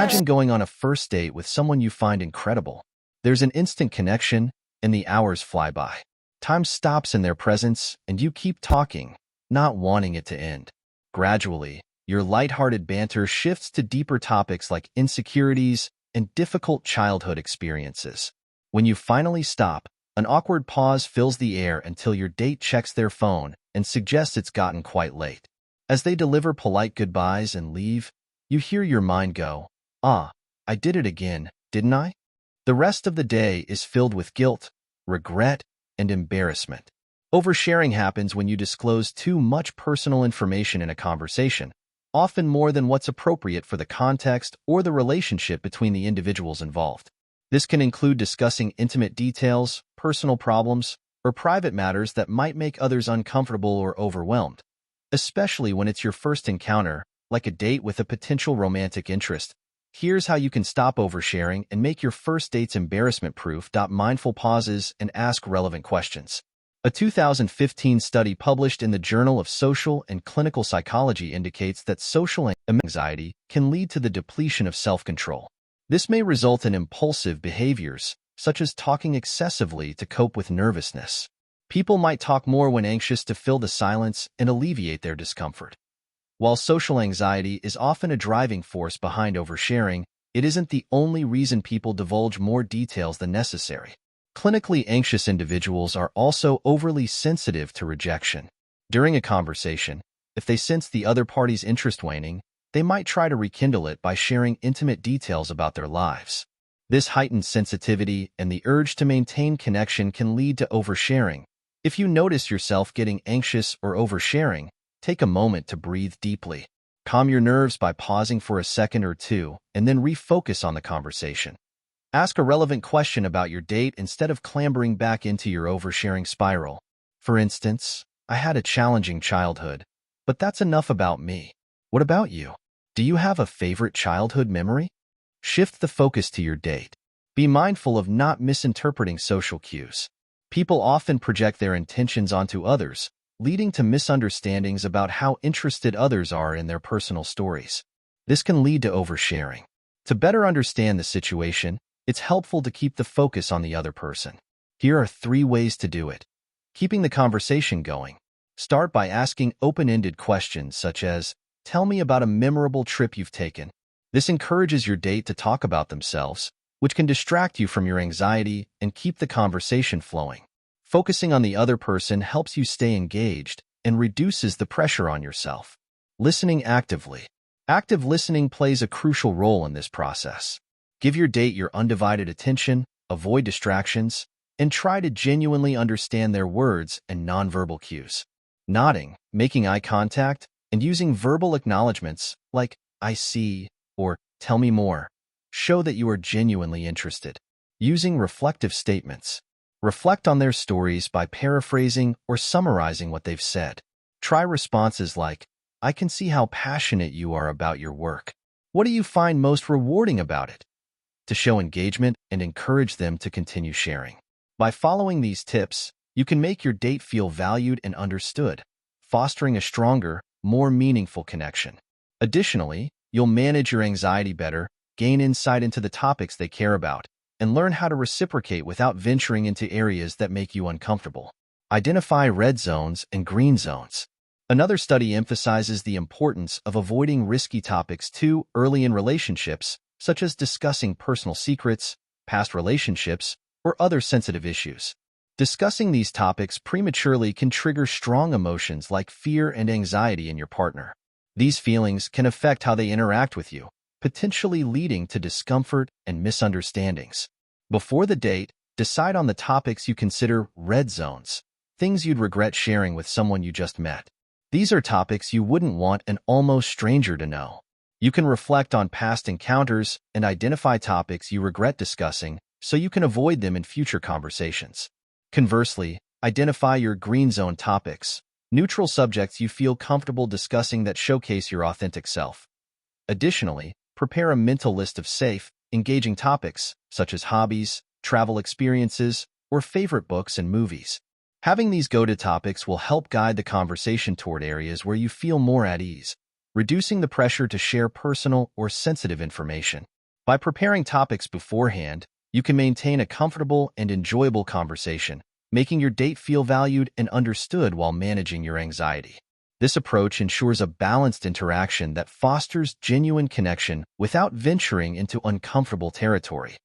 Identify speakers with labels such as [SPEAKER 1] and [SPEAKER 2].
[SPEAKER 1] Imagine going on a first date with someone you find incredible. There's an instant connection, and the hours fly by. Time stops in their presence, and you keep talking, not wanting it to end. Gradually, your lighthearted banter shifts to deeper topics like insecurities and difficult childhood experiences. When you finally stop, an awkward pause fills the air until your date checks their phone and suggests it's gotten quite late. As they deliver polite goodbyes and leave, you hear your mind go, "Ah, I did it again, didn't I?" The rest of the day is filled with guilt, regret, and embarrassment. Oversharing happens when you disclose too much personal information in a conversation, often more than what's appropriate for the context or the relationship between the individuals involved. This can include discussing intimate details, personal problems, or private matters that might make others uncomfortable or overwhelmed, especially when it's your first encounter, like a date with a potential romantic interest. Here's how you can stop oversharing and make your first dates embarrassment-proof. Mindful pauses and ask relevant questions. A 2015 study published in the Journal of Social and Clinical Psychology indicates that social anxiety can lead to the depletion of self-control. This may result in impulsive behaviors, such as talking excessively to cope with nervousness. People might talk more when anxious to fill the silence and alleviate their discomfort. While social anxiety is often a driving force behind oversharing, it isn't the only reason people divulge more details than necessary. Clinically anxious individuals are also overly sensitive to rejection. During a conversation, if they sense the other party's interest waning, they might try to rekindle it by sharing intimate details about their lives. This heightened sensitivity and the urge to maintain connection can lead to oversharing. If you notice yourself getting anxious or oversharing, take a moment to breathe deeply. Calm your nerves by pausing for a second or two and then refocus on the conversation. Ask a relevant question about your date instead of clambering back into your oversharing spiral. For instance, "I had a challenging childhood, but that's enough about me. What about you? Do you have a favorite childhood memory?" Shift the focus to your date. Be mindful of not misinterpreting social cues. People often project their intentions onto others, leading to misunderstandings about how interested others are in their personal stories. This can lead to oversharing. To better understand the situation, it's helpful to keep the focus on the other person. Here are 3 ways to do it. Keeping the conversation going. Start by asking open-ended questions such as, "Tell me about a memorable trip you've taken." This encourages your date to talk about themselves, which can distract you from your anxiety and keep the conversation flowing. Focusing on the other person helps you stay engaged and reduces the pressure on yourself. Listening actively. Active listening plays a crucial role in this process. Give your date your undivided attention, avoid distractions, and try to genuinely understand their words and nonverbal cues. Nodding, making eye contact, and using verbal acknowledgments like "I see" or "Tell me more" show that you are genuinely interested. Using reflective statements. Reflect on their stories by paraphrasing or summarizing what they've said. Try responses like, "I can see how passionate you are about your work. What do you find most rewarding about it?" to show engagement and encourage them to continue sharing. By following these tips, you can make your date feel valued and understood, fostering a stronger, more meaningful connection. Additionally, you'll manage your anxiety better, gain insight into the topics they care about, and learn how to reciprocate without venturing into areas that make you uncomfortable. Identify red zones and green zones. Another study emphasizes the importance of avoiding risky topics too early in relationships, such as discussing personal secrets, past relationships, or other sensitive issues. Discussing these topics prematurely can trigger strong emotions like fear and anxiety in your partner. These feelings can affect how they interact with you, potentially leading to discomfort and misunderstandings. Before the date, decide on the topics you consider red zones, things you'd regret sharing with someone you just met. These are topics you wouldn't want an almost stranger to know. You can reflect on past encounters and identify topics you regret discussing so you can avoid them in future conversations. Conversely, identify your green zone topics, neutral subjects you feel comfortable discussing that showcase your authentic self. Additionally, prepare a mental list of safe, engaging topics, such as hobbies, travel experiences, or favorite books and movies. Having these go-to topics will help guide the conversation toward areas where you feel more at ease. reducing the pressure to share personal or sensitive information. By preparing topics beforehand, you can maintain a comfortable and enjoyable conversation, making your date feel valued and understood while managing your anxiety. This approach ensures a balanced interaction that fosters genuine connection without venturing into uncomfortable territory.